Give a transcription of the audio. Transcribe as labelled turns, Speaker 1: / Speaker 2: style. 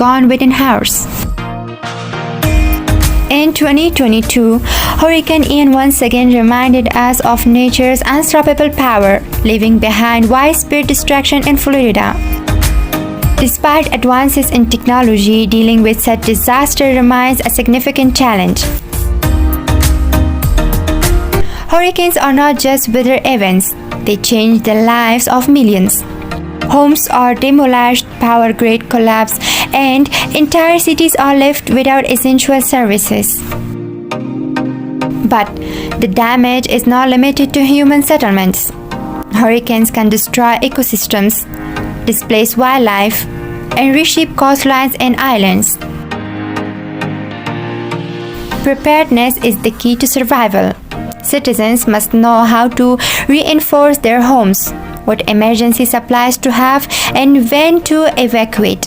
Speaker 1: gone within hours. In 2022, Hurricane Ian once again reminded us of nature's unstoppable power, leaving behind widespread destruction in Florida. Despite advances in technology, dealing with such disaster remains a significant challenge. Hurricanes are not just weather events, they change the lives of millions. Homes are demolished, power grid collapse, and entire cities are left without essential services. But the damage is not limited to human settlements. Hurricanes can destroy ecosystems, displace wildlife, and reshape coastlines and islands. Preparedness is the key to survival. Citizens must know how to reinforce their homes, what emergency supplies to have, and when to evacuate.